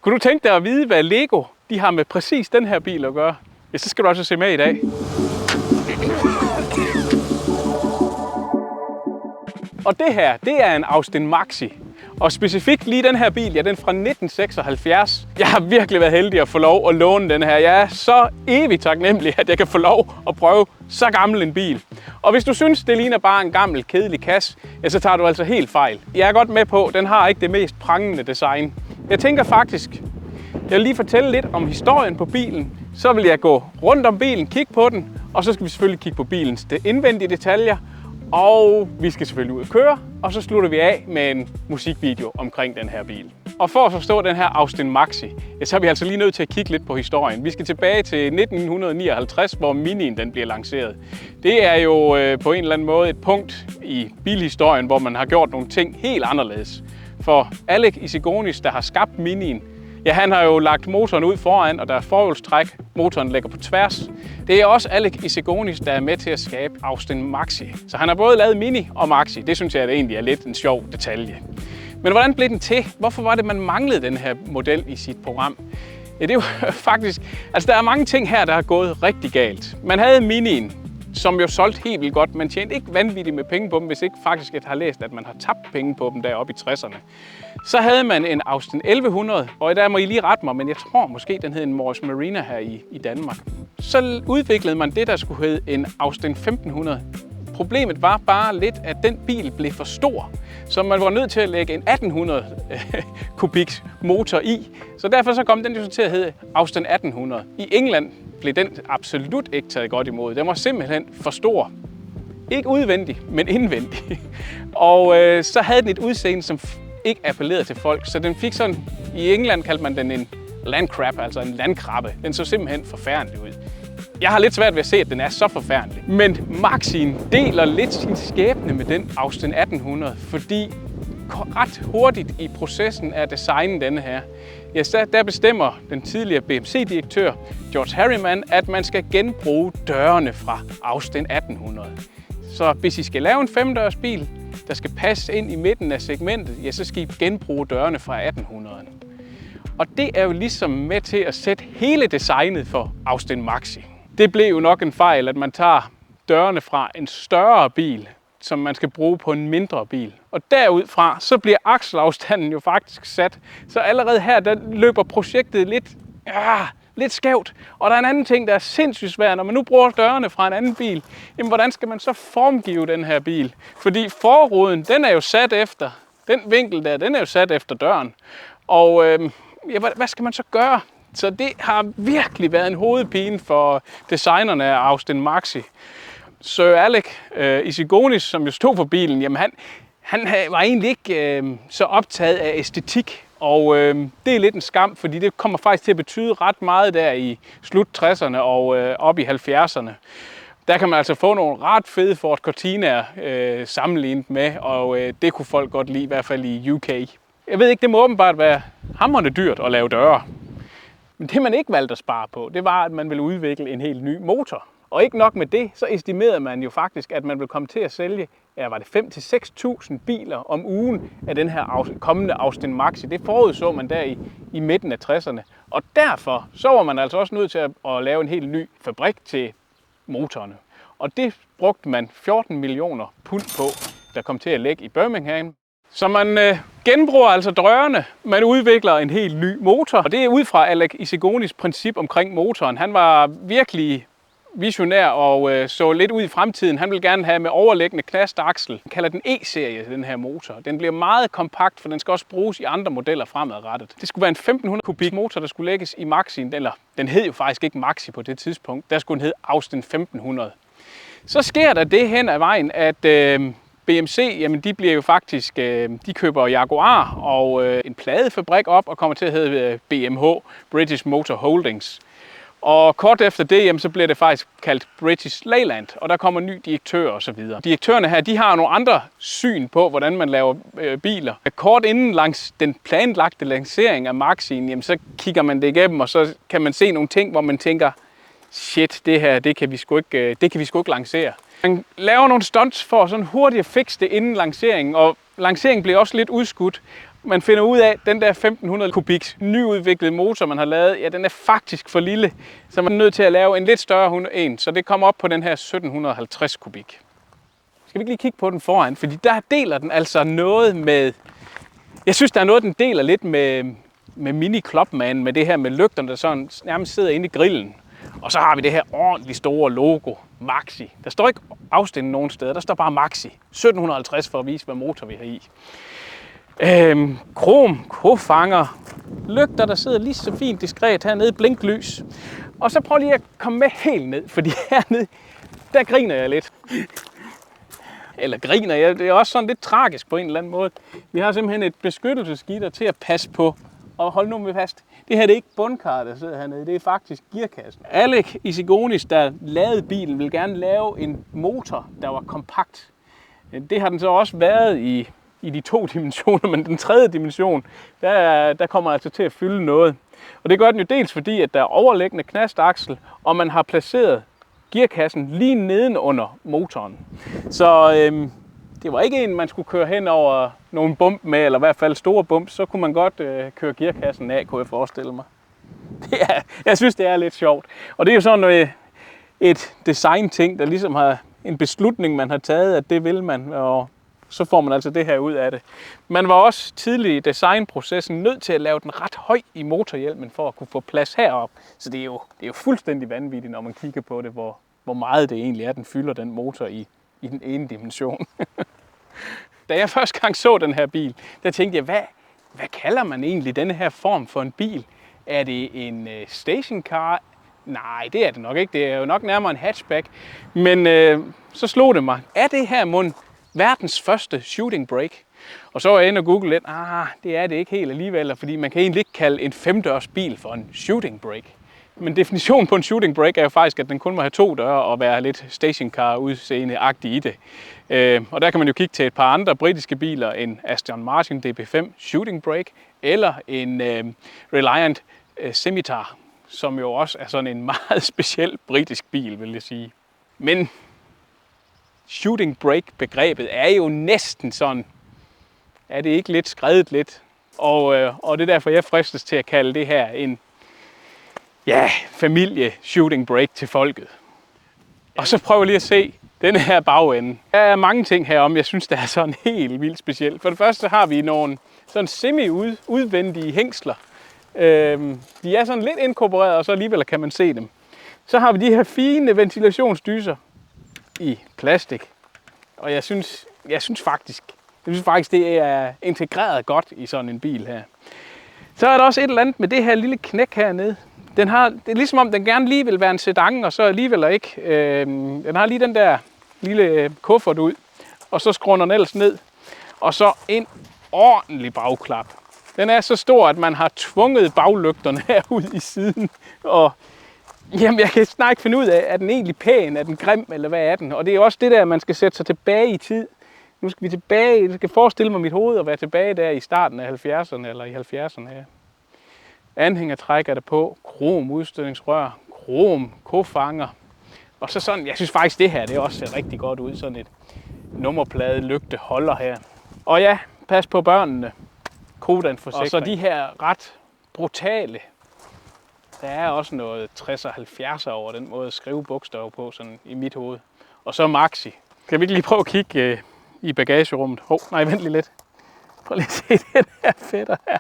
Kunne du tænke dig at vide, hvad Lego de har med præcis den her bil at gøre? Ja, så skal du altså se med i dag. Og det her, det er en Austin Maxi. Og specifikt lige den her bil, ja, den er fra 1976. Jeg har virkelig været heldig at få lov at låne den her. Jeg er så evigt taknemmelig, at jeg kan få lov at prøve så gammel en bil. Og hvis du synes, det ligner bare en gammel, kedelig kasse, ja, så tager du altså helt fejl. Jeg er godt med på, at den har ikke det mest prangende design. Jeg tænker faktisk, jeg vil lige fortælle lidt om historien på bilen. Så vil jeg gå rundt om bilen, kigge på den, og så skal vi selvfølgelig kigge på bilens indvendige detaljer. Og vi skal selvfølgelig ud og køre, og så slutter vi af med en musikvideo omkring den her bil. Og for at forstå den her Austin Maxi, ja, så er vi altså lige nødt til at kigge lidt på historien. Vi skal tilbage til 1959, hvor Minien den bliver lanceret. Det er jo på en eller anden måde et punkt i bilhistorien, hvor man har gjort nogle ting helt anderledes. For Alec Issigonis, der har skabt Minien, ja, han har jo lagt motoren ud foran, og der er forhjulstræk. Motoren ligger på tværs. Det er også Alec Issigonis, der er med til at skabe Austin Maxi. Så han har både lavet Mini og Maxi. Det synes jeg at egentlig er lidt en sjov detalje. Men hvordan blev den til? Hvorfor var det, man manglede den her model i sit program? Ja, det er jo faktisk... Altså, der er mange ting her, der har gået rigtig galt. Man havde Minien, som jo solgte helt vildt godt. Man tjente ikke vanvittigt med penge på dem, hvis ikke faktisk jeg har læst, at man har tabt penge på dem deroppe i 60'erne. Så havde man en Austin 1100, og der må I lige rette mig, men jeg tror måske, den hed en Morris Marina her i Danmark. Så udviklede man det, der skulle hedde en Austin 1500. Problemet var bare lidt, at den bil blev for stor, så man var nødt til at lægge en 1800 kubiks motor i. Så derfor så kom den jo til at hedde Austin 1800. I England blev den absolut ikke taget godt imod. Den var simpelthen for stor. Ikke udvendig, men indvendig. Og så havde den et udseende, som ikke appellerede til folk. Så den fik sådan, i England kaldte man den en landcrab, altså en landkrabbe. Den så simpelthen forfærdelig ud. Jeg har lidt svært ved at se, at den er så forfærdelig. Men Maxien deler lidt sin skæbne med den Austin 1800, fordi ret hurtigt i processen af designen denne her, ja, der bestemmer den tidligere BMC-direktør George Harriman, at man skal genbruge dørene fra Austin 1800. Så hvis I skal lave en 5-dørs-bil, der skal passe ind i midten af segmentet, ja, så skal I genbruge dørene fra 1800'erne. Og det er jo ligesom med til at sætte hele designet for Austin Maxi. Det blev jo nok en fejl, at man tager dørene fra en større bil, som man skal bruge på en mindre bil. Og derudfra, så bliver akselafstanden jo faktisk sat. Så allerede her, der løber projektet lidt skævt. Og der er en anden ting, der er sindssygt svært. Når man nu bruger dørene fra en anden bil, jamen hvordan skal man så formgive den her bil? Fordi forruden, den er jo sat efter, den vinkel der, den er jo sat efter døren. Og ja, hvad skal man så gøre? Så det har virkelig været en hovedpine for designerne af Austin Maxi. Sir Alec Issigonis, som jo stod for bilen, jamen han var egentlig ikke så optaget af æstetik. Og det er lidt en skam, fordi det kommer faktisk til at betyde ret meget der i slut 60'erne og op i 70'erne. Der kan man altså få nogle ret fede Ford Cortinaer sammenlignet med, og det kunne folk godt lide, i hvert fald i UK. Jeg ved ikke, det må åbenbart være hamrende dyrt at lave døre. Men det man ikke valgte at spare på, det var, at man ville udvikle en helt ny motor. Og ikke nok med det, så estimerede man jo faktisk, at man ville komme til at sælge, ja, var det 5.000 til 6.000 biler om ugen af den her kommende Austin Maxi. Det forudså man der i midten af 60'erne. Og derfor så var man altså også nødt til at lave en helt ny fabrik til motorerne. Og det brugte man 14 millioner pund på, der kom til at ligge i Birmingham. Så man genbruger altså dørene, man udvikler en helt ny motor. Og det er ud fra Alec Issigonis princip omkring motoren. Han var virkelig visionær og så lidt ud i fremtiden. Han vil gerne have med overliggende knastaksel. Han kalder den E-serie, den her motor. Den bliver meget kompakt, for den skal også bruges i andre modeller fremadrettet. Det skulle være en 1500 kubik motor, der skulle lægges i Maxien, eller den hed jo faktisk ikke Maxi på det tidspunkt. Der skulle den hedde Austin 1500. Så sker der det hen ad vejen, at BMC, jamen de bliver jo faktisk, de køber Jaguar og en pladefabrik op og kommer til at hedde BMH, British Motor Holdings. Og kort efter det, jamen, så bliver det faktisk kaldt British Leyland, og der kommer ny direktør og så videre. Direktørerne her, de har nogle andre syn på, hvordan man laver biler. Kort inden langs den planlagte lancering af Maxien, jamen, så kigger man det igennem, og så kan man se nogle ting, hvor man tænker, shit, det her, det kan vi sgu ikke lancere. Man laver nogle stunts for sådan hurtigt at fikse det inden lanceringen, og lanceringen blev også lidt udskudt. Man finder ud af, at den der 1500 kubiks nyudviklede motor, man har lavet, ja, den er faktisk for lille, så man er nødt til at lave en lidt større en, så det kommer op på den her 1750 kubik. Skal vi ikke lige kigge på den foran, fordi der deler den altså noget med, jeg synes der er noget, den deler lidt med Mini Clubman, med det her med lygterne, der sådan nærmest sidder inde i grillen. Og så har vi det her ordentligt store logo, Maxi. Der står ikke afstilling nogen steder, der står bare Maxi. 1750 for at vise, hvad motor vi har i. Krom, kofanger, lygter, der sidder lige så fint diskret hernede, blinklys. Og så prøv lige at komme med helt ned, fordi hernede, der griner jeg lidt. Eller griner jeg, det er også sådan lidt tragisk på en eller anden måde. Vi har simpelthen et beskyttelsesgitter til at passe på. Og hold nu med fast, det her det er ikke bundkarret, der sidder hernede, det er faktisk gearkassen. Alec Isigonis, der lavede bilen, ville gerne lave en motor, der var kompakt. Det har den så også været i de 2 dimensioner, men den 3. dimension, der kommer altså til at fylde noget. Og det gør den jo dels fordi, at der er overliggende knastaksel, og man har placeret gearkassen lige nedenunder motoren. Så det var ikke en, man skulle køre hen over nogle bump med, eller i hvert fald store bump, så kunne man godt køre gearkassen af, kunne jeg forestille mig. Jeg synes, det er lidt sjovt. Og det er jo sådan et design-ting, der ligesom har en beslutning, man har taget, at det vil man, og så får man altså det her ud af det. Man var også tidlig i designprocessen nødt til at lave den ret høj i motorhjelmen, for at kunne få plads herop. Så det er jo fuldstændig vanvittigt, når man kigger på det, hvor meget det egentlig er, den fylder den motor i den ene dimension. Da jeg første gang så den her bil, der tænkte jeg, hvad kalder man egentlig denne her form for en bil? Er det en stationcar? Nej, det er det nok ikke. Det er jo nok nærmere en hatchback. Men så slog det mig. Er det her mon verdens første shooting brake? Og så var jeg inde og google lidt. Det er det ikke helt alligevel, fordi man kan egentlig ikke kalde en 5-dørs bil for en shooting brake. Men definitionen på en shooting brake er jo faktisk, at den kun må have 2 døre og være lidt stationcar udseende-agtig i det. Og der kan man jo kigge til et par andre britiske biler, en Aston Martin DB5 shooting brake, eller en Reliant Scimitar, som jo også er sådan en meget speciel britisk bil, vil jeg sige. Men shooting brake-begrebet er jo næsten sådan, er det ikke lidt skredet lidt? Og det er derfor, jeg fristes til at kalde det her en familie shooting brake til folket. Og så prøver jeg lige at se denne her bagende. Der er mange ting herom, jeg synes, der er sådan helt vildt specielt. For det første har vi nogle sådan semi-udvendige hængsler. De er sådan lidt inkorporeret, og så alligevel kan man se dem. Så har vi de her fine ventilationsdyser i plastik. Og jeg synes faktisk, det er integreret godt i sådan en bil her. Så er der også et eller andet med det her lille knæk hernede. Det er ligesom om, den gerne lige vil være en sedan, og så alligevel ikke. Den har lige den der lille kuffert ud, og så skruer den ellers ned. Og så en ordentlig bagklap. Den er så stor, at man har tvunget baglygterne herud i siden. Og jamen, jeg kan snart ikke finde ud af, er den egentlig pæn, er den grim, eller hvad er den? Og det er også det der, man skal sætte sig tilbage i tid. Nu skal vi tilbage, jeg skal forestille mig mit hoved at være tilbage der i starten af 70'erne, eller i 70'erne her. Anhængertræk er der på, krom udstødningsrør, krom kofanger. Og så sådan, jeg synes faktisk det her, det også ser rigtig godt ud, sådan et nummerplade lygte holder her. Og ja, pas på børnene, Codan forsikring. Og så de her ret brutale, der er også noget 60'er og 70'er over den måde at skrive bogstaver på, sådan i mit hoved. Og så Maxi. Kan vi ikke lige prøve at kigge i bagagerummet? Vent lige lidt. Prøv lige at se den her fætter her.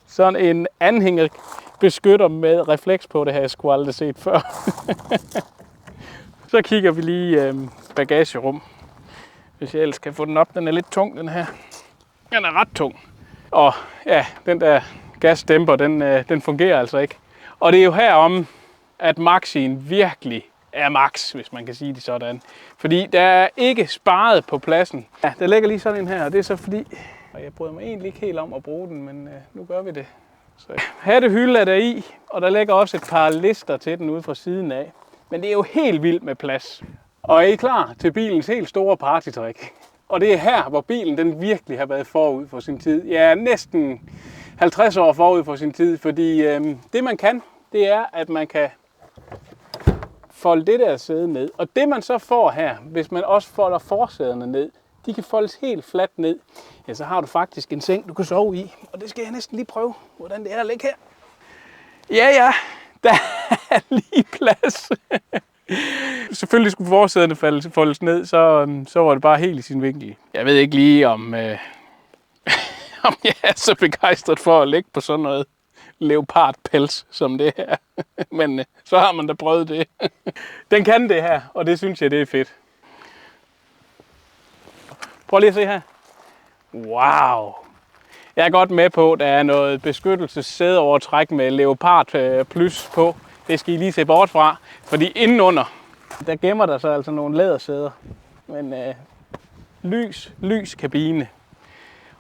Sådan en anhænger beskytter med refleks på, det har jeg sgu aldrig set før. Så kigger vi lige bagagerum. Hvis jeg ellers kan få den op. Den er lidt tung, den her. Den er ret tung. Og ja, den der gasdæmper, den fungerer altså ikke. Og det er jo herom, at Maxien virkelig er max, hvis man kan sige det sådan. Fordi der er ikke sparet på pladsen. Ja, der ligger lige sådan en her, og det er så fordi, og jeg bryder mig egentlig ikke helt om at bruge den, men nu gør vi det. Så hattehylde er der i, og der ligger også et par lister til den ude fra siden af. Men det er jo helt vildt med plads. Og er I klar til bilens helt store partytrick? Og det er her, hvor bilen den virkelig har været forud for sin tid. Ja, næsten 50 år forud for sin tid, fordi det man kan, det er, at man kan folde det der sæde ned. Og det man så får her, hvis man også folder forsæderne ned, De kan foldes helt fladt ned. Ja, så har du faktisk en seng, du kan sove i. Og det skal jeg næsten lige prøve, hvordan det er at ligge her. Ja, der er lige plads. Selvfølgelig skulle forsæderne foldes ned, så var det bare helt i sin vinkel. Jeg ved ikke lige, om jeg er så begejstret for at ligge på sådan noget leopardpels som det her. Men så har man da prøvet det. Den kan det her, og det synes jeg, det er fedt. Prøv lige at se her. Wow. Jeg er godt med på, at der er noget beskyttelsessædeovertræk med Leopard Plus på. Det skal I lige se bort fra, fordi indenunder, der gemmer der sig altså nogle lædersæder. Men lys kabine.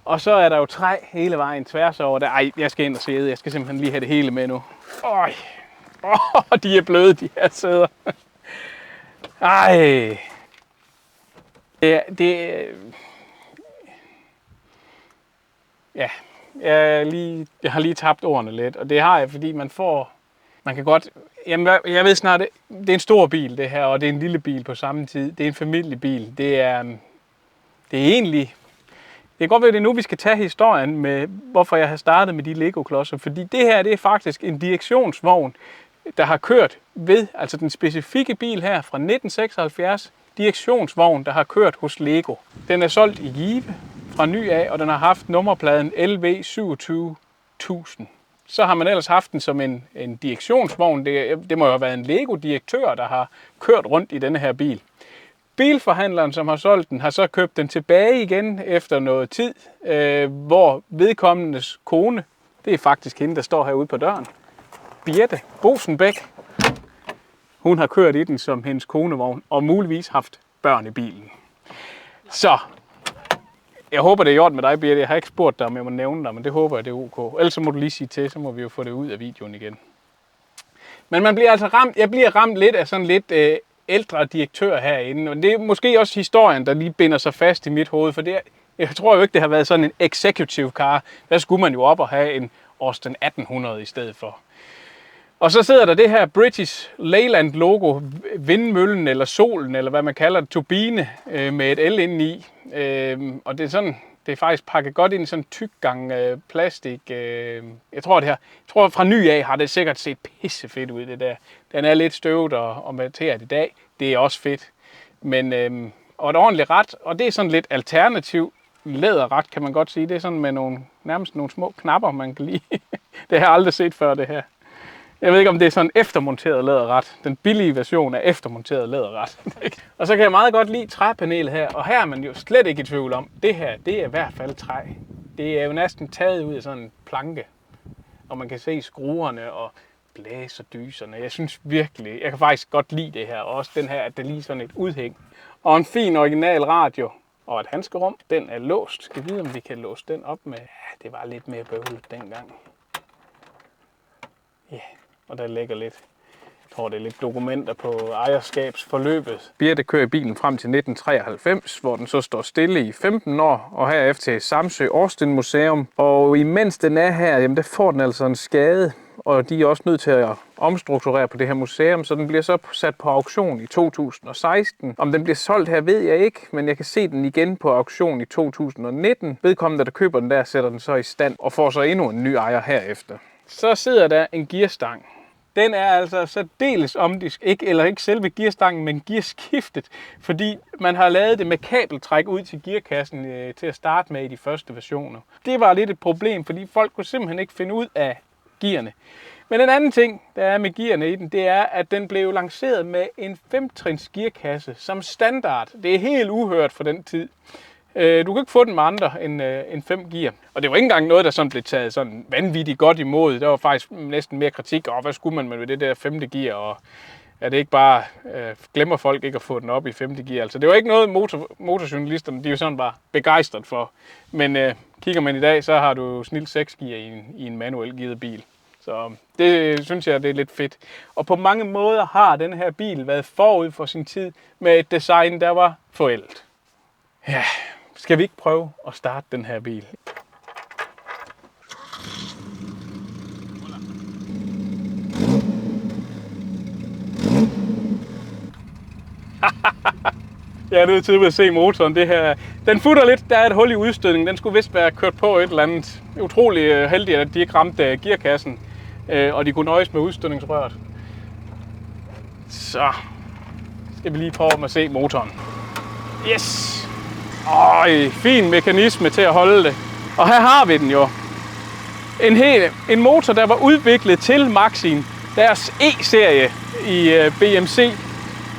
Og så er der jo træ hele vejen tværs over der. Ej, jeg skal ind og sidde. Jeg skal simpelthen lige have det hele med nu. De er bløde, de her sæder. Ej. Ja, jeg har lige tabt ordene lidt, og det har jeg, fordi man kan godt, jamen jeg ved snart, det er en stor bil det her, og det er en lille bil på samme tid. Det er en familiebil. Det er egentlig, det kan godt være, det er nu, vi skal tage historien med, hvorfor jeg har startet med de Lego-klodser, fordi det her, det er faktisk en direktionsvogn, der har kørt ved, altså den specifikke bil her fra 1976, direktionsvogn, der har kørt hos Lego. Den er solgt i Give fra ny af, og den har haft nummerpladen LV 27000. Så har man ellers haft den som en direktionsvogn. Det må jo have været en Lego-direktør, der har kørt rundt i denne her bil. Bilforhandleren, som har solgt den, har så købt den tilbage igen efter noget tid, hvor vedkommendes kone, det er faktisk hende, der står herude på døren, Birte Bosenbæk, hun har kørt i den som hendes konevogn, og muligvis haft børn i bilen. Så, jeg håber, det er i orden med dig, Birte. Jeg har ikke spurgt dig, om jeg må nævne dig, men det håber jeg, det er ok. Ellers så må du lige sige til, så må vi jo få det ud af videoen igen. Men man bliver altså ramt, jeg bliver ramt lidt af sådan lidt ældre direktør herinde, og det er måske også historien, der lige binder sig fast i mit hoved, for jeg tror jo ikke, det har været sådan en executive car. Der skulle man jo op og have en Austin 1800 i stedet for. Og så sidder der det her British Leyland logo, vindmøllen eller solen, eller hvad man kalder det, turbine med et L indeni. Og det er sådan, det er faktisk pakket godt ind i sådan en tyk gang plastik. Jeg tror fra ny af har det sikkert set pissefedt ud, det der. Den er lidt støvet og materet i dag. Det er også fedt. Men, og et ordentligt rat, og det er sådan lidt alternativ læderret, kan man godt sige. Det er sådan med nærmest nogle små knapper, man kan lide. Det har jeg aldrig set før, det her. Jeg ved ikke, om det er sådan eftermonteret læderret. Den billige version af eftermonteret læderret. Og så kan jeg meget godt lide træpanelet her. Og her er man jo slet ikke i tvivl om. Det her, det er i hvert fald træ. Det er jo næsten taget ud af sådan en planke. Og man kan se skruerne og blæserdyserne. Jeg synes virkelig, jeg kan faktisk godt lide det her. Og også den her, at det er lige sådan et udhæng. Og en fin original radio. Og et handskerum. Den er låst. Skal vi vide, om vi kan låse den op med... Ja, det var lidt mere bøvlet dengang. Ja, og der ligger lidt, jeg tror det er lidt dokumenter på ejerskabsforløbet. Birte kører bilen frem til 1993, hvor den så står stille i 15 år, og herefter til Samsø Austin Museum. Og imens den er her, jamen der får den altså en skade, og de er også nødt til at omstrukturere på det her museum, så den bliver så sat på auktion i 2016. Om den bliver solgt her, ved jeg ikke, men jeg kan se den igen på auktion i 2019. Vedkommende, der køber den der, sætter den så i stand og får så endnu en ny ejer herefter. Så sidder der en gearstang. Den er altså særdeles omdisk, ikke selve gearstangen, men gearskiftet, fordi man har lavet det med kabeltræk ud til gearkassen til at starte med i de første versioner. Det var lidt et problem, fordi folk kunne simpelthen ikke finde ud af gearne. Men en anden ting, der er med gearne i den, det er, at den blev lanceret med en 5-trins gearkasse som standard. Det er helt uhørt for den tid. Du kan ikke få den med andre end 5 gear. Og det var ikke engang noget, der sådan blev taget sådan vanvittigt godt imod. Der var faktisk næsten mere kritik. Hvad skulle man med det der 5. gear? Og er det ikke bare, glemmer folk ikke at få den op i 5. gear? Altså, det var ikke noget, motorjournalisterne, de jo sådan var begejstret for. Men kigger man i dag, så har du snilt 6 gear i en manuel gearet bil. Så det synes jeg, det er lidt fedt. Og på mange måder har den her bil været forud for sin tid med et design, der var forældet. Ja, skal vi ikke prøve at starte den her bil? Jeg er nødt til at se motoren. Det her, den futter lidt. Der er et hul i udstødningen. Den skulle vist være kørt på et eller andet. Utrolig heldigt, at de ikke ramte gearkassen, og de kunne nøjes med udstødningsrøret. Så skal vi lige prøve at se motoren. Yes! Fin mekanisme til at holde det. Og her har vi den jo. En motor, der var udviklet til Maxien, deres E-serie i BMC.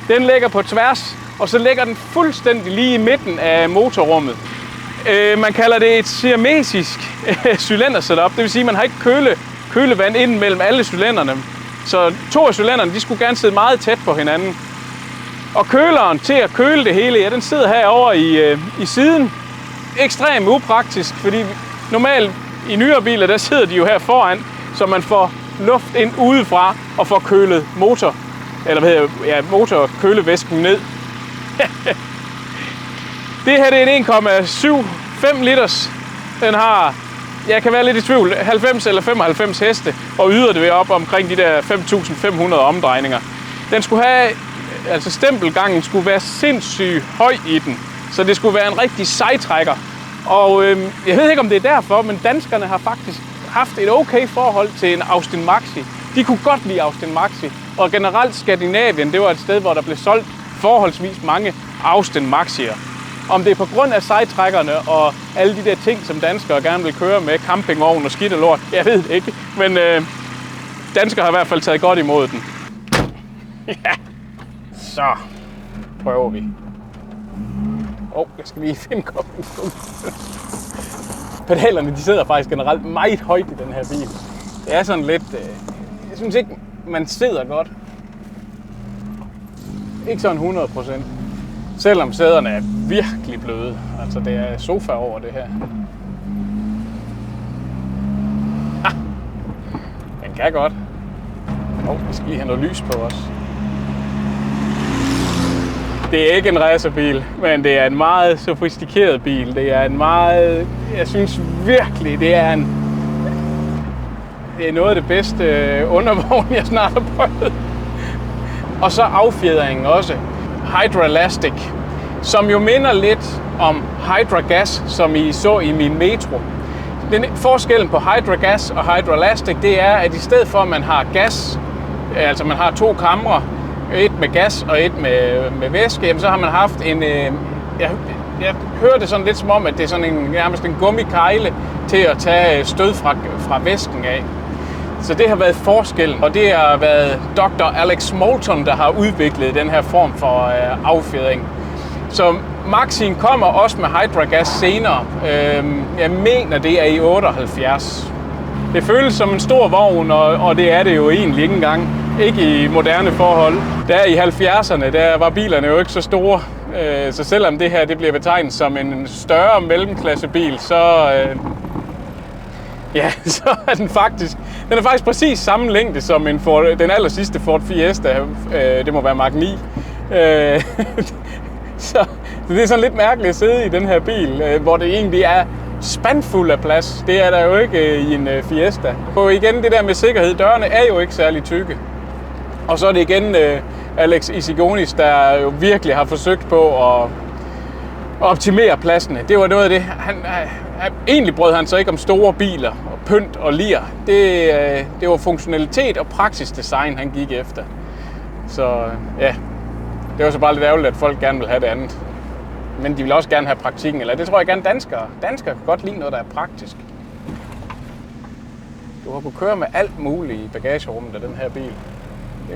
Den ligger på tværs, og så ligger den fuldstændig lige i midten af motorrummet. Man kalder det et siamesisk cylindersetup. Det vil sige, at man har ikke kølevand ind mellem alle cylinderne. Så 2 af cylinderne, de skulle gerne sidde meget tæt på hinanden. Og køleren til at køle det hele, ja, den sidder herovre i siden. Ekstremt upraktisk, fordi normalt i nyere biler, der sidder de jo her foran, så man får luft ind udefra og får kølet motorkølevæsken ned. Det her det er en 1,75 liters. Den har, jeg kan være lidt i tvivl, 90 eller 95 heste, og yder det op omkring de der 5.500 omdrejninger. Den skulle have, altså stempelgangen skulle være sindssygt høj i den, så det skulle være en rigtig sejtrækker. Og jeg ved ikke, om det er derfor, men danskerne har faktisk haft et okay forhold til en Austin Maxi. De kunne godt lide Austin Maxi, og generelt Skandinavien, det var et sted, hvor der blev solgt forholdsvis mange Austin Maxier. Om det er på grund af sejtrækkerne og alle de der ting, som danskere gerne vil køre med, campingvogn og skidt og lort, jeg ved det ikke. Men danskere har i hvert fald taget godt imod den. Ja, så prøver vi. Jeg skal lige finde koppen. Pedalerne, de sidder faktisk generelt meget højt i den her bil. Det er sådan lidt, jeg synes ikke, man sidder godt. Ikke sådan 100%. Selvom sæderne er virkelig bløde. Altså det er sofa over det her. Den kan godt. Vi skal lige have noget lys på os. Det er ikke en racerbil, men det er en meget sofistikeret bil. Det er en meget, jeg synes virkelig, det er noget af det bedste undervogn, jeg snart har prøvet. Og så affjedringen også. Hydra-Elastic, som jo minder lidt om Hydra Gas, som I så i min Metro. Forskellen på Hydra Gas og Hydra-Elastic, det er, at i stedet for at man har gas, altså man har 2 kamre, et med gas og et med væske, så har man haft en, jeg hører det sådan lidt som om, at det er sådan nærmest en gummikejle til at tage stød fra væsken af. Så det har været forskellen, og det har været Dr. Alex Moulton, der har udviklet den her form for affjedring. Så Maxien kommer også med Hydra Gas senere. Jeg mener, det er i 78. Det føles som en stor vogn, og det er det jo egentlig ikke engang. Ikke i moderne forhold. Der i 70'erne, der var bilerne jo ikke så store. Så selvom det her det bliver betegnet som en større mellemklassebil, så er den faktisk præcis samme længde som den aller sidste Ford Fiesta. Det må være Mark 9. Så det er sådan lidt mærkeligt at sidde i den her bil, hvor det egentlig er spandfuld af plads. Det er der jo ikke i en Fiesta. Og igen, det der med sikkerhed, dørene er jo ikke særlig tykke. Og så er det igen Alex Isigonis, der jo virkelig har forsøgt på at optimere pladsene. Det var noget af det. Egentlig brød han sig ikke om store biler og pynt og lir. Det var funktionalitet og praktisk design, han gik efter. Så ja, det var så bare lidt ærgerligt, at folk gerne vil have det andet. Men de vil også gerne have praktikken, eller det tror jeg gerne danskere. Danskere kan godt lide noget, der er praktisk. Du har kunnet køre med alt muligt i bagagerummet af den her bil.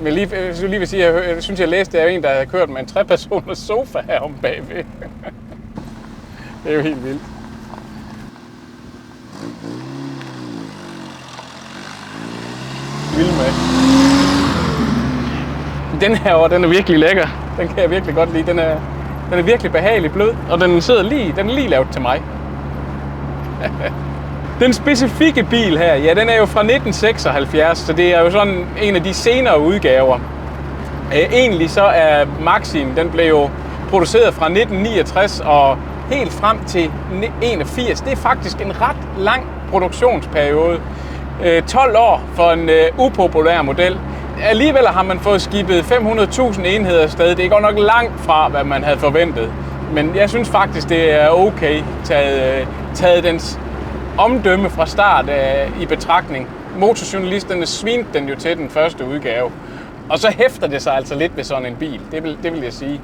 Jeg lige vil sige, jeg synes, jeg læste, at en, der havde kørt med en 3-personers sofa herom bagved. Det er jo helt vildt. Vild med. Den her, den er virkelig lækker. Den kan jeg virkelig godt lide. Den er virkelig behagelig blød, og den er lige lavet til mig. Den specifikke bil her, ja, den er jo fra 1976, så det er jo sådan en af de senere udgaver. Egentlig så er Maxien, den blev jo produceret fra 1969 og helt frem til 81. Det er faktisk en ret lang produktionsperiode. 12 år for en upopulær model. Alligevel har man fået skibet 500.000 enheder afsted. Det er godt nok langt fra, hvad man havde forventet. Men jeg synes faktisk, det er okay taget dens omdømme fra start i betragtning. Motorjournalisterne svinte den jo til den første udgave. Og så hæfter det sig altså lidt ved sådan en bil, det vil jeg sige.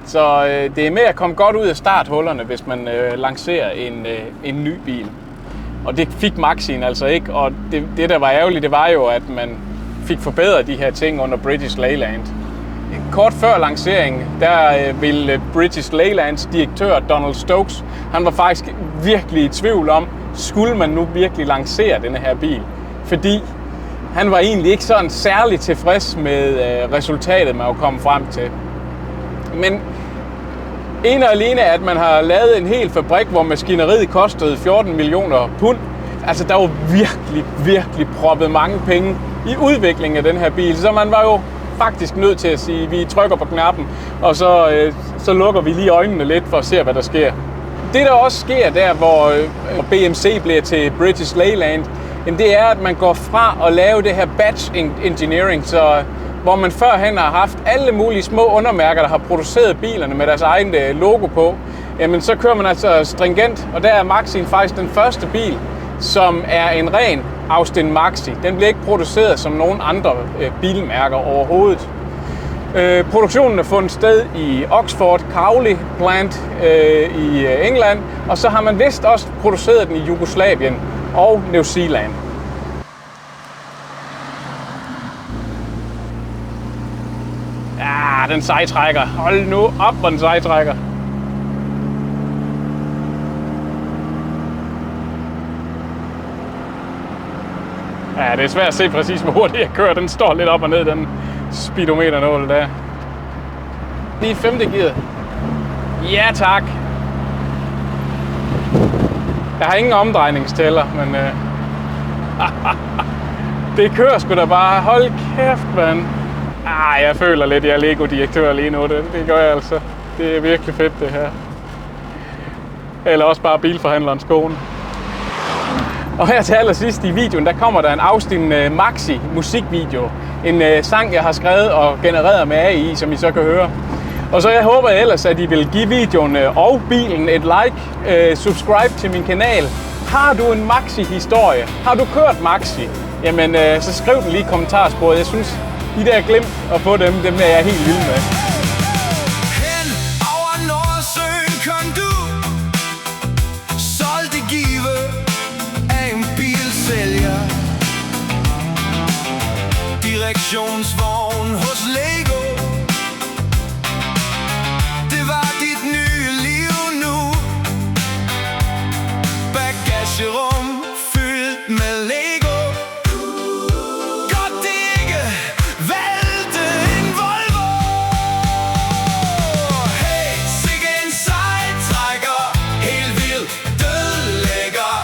Så det er med at komme godt ud af starthullerne, hvis man lancerer en ny bil. Og det fik Maxien altså ikke, og det der var ærgerligt, det var jo, at man fik forbedret de her ting under British Leyland. Kort før lanceringen, der ville British Leylands direktør Donald Stokes, han var faktisk virkelig i tvivl om, skulle man nu virkelig lancere denne her bil? Fordi han var egentlig ikke sådan særlig tilfreds med resultatet, man var kommet frem til. Men en og alene, at man har lavet en hel fabrik, hvor maskineriet kostede 14 millioner pund. Altså, der var virkelig proppet mange penge i udviklingen af den her bil. Så man var jo faktisk nødt til at sige, at vi trykker på knappen, og så lukker vi lige øjnene lidt for at se, hvad der sker. Det, der også sker der, hvor BMC bliver til British Leyland, det er, at man går fra at lave det her batch engineering, så hvor man førhen har haft alle mulige små undermærker, der har produceret bilerne med deres egen logo på, jamen så kører man altså stringent, og der er Maxien faktisk den første bil, som er en ren Austin Maxi. Den bliver ikke produceret som nogen andre bilmærker overhovedet. Produktionen er fundet sted i Oxford Cowley Plant i England, og så har man vist også produceret den i Jugoslavien og New Zealand. Ja, den sejtrækker. Hold nu op, hvor den sejtrækker. Ja, det er svært at se præcis, hvor hurtigt jeg kører. Den står lidt op og ned, den speedometernål der. Lige 5. gear. Ja, tak. Jeg har ingen omdrejningstæller, men det kører sgu da bare. Hold kæft, mand. Jeg føler lidt, at jeg er Lego-direktør lige nu. Det gør jeg altså. Det er virkelig fedt, det her. Eller også bare bilforhandlerens kone. Og her til allersidst i videoen, der kommer der en Austin Maxi musikvideo. En sang, jeg har skrevet og genereret med AI, som I så kan høre. Og så jeg håber ellers, at I vil give videoen og bilen et like, subscribe til min kanal. Har du en Maxi-historie? Har du kørt Maxi? Jamen, så skriv den lige i kommentarsporet. Jeg synes, de der glemt at få dem er jeg helt vild med. Hen over Nordsøen kom du, solgte give af en bilsælger. Direktionsvogn hos Lego. Det var dit nye liv nu. Bagagerum fyldt med Lego. Godt det ikke valgte en Volvo. Hey, sikke en sejtrækker. Helt vild, dødlækker.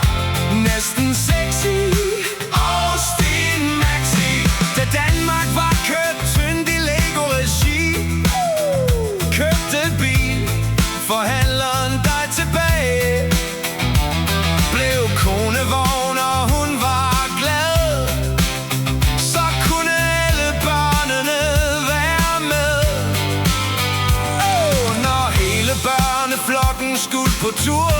Næsten sexy. Austin Maxi. Da Danmark var købt tyndt i Lego-regi. Købte bil, forhandleren dig tilbage. Blev konevogn, og hun var glad. Så kunne alle børnene være med. Når hele børneflokken skulle på tur,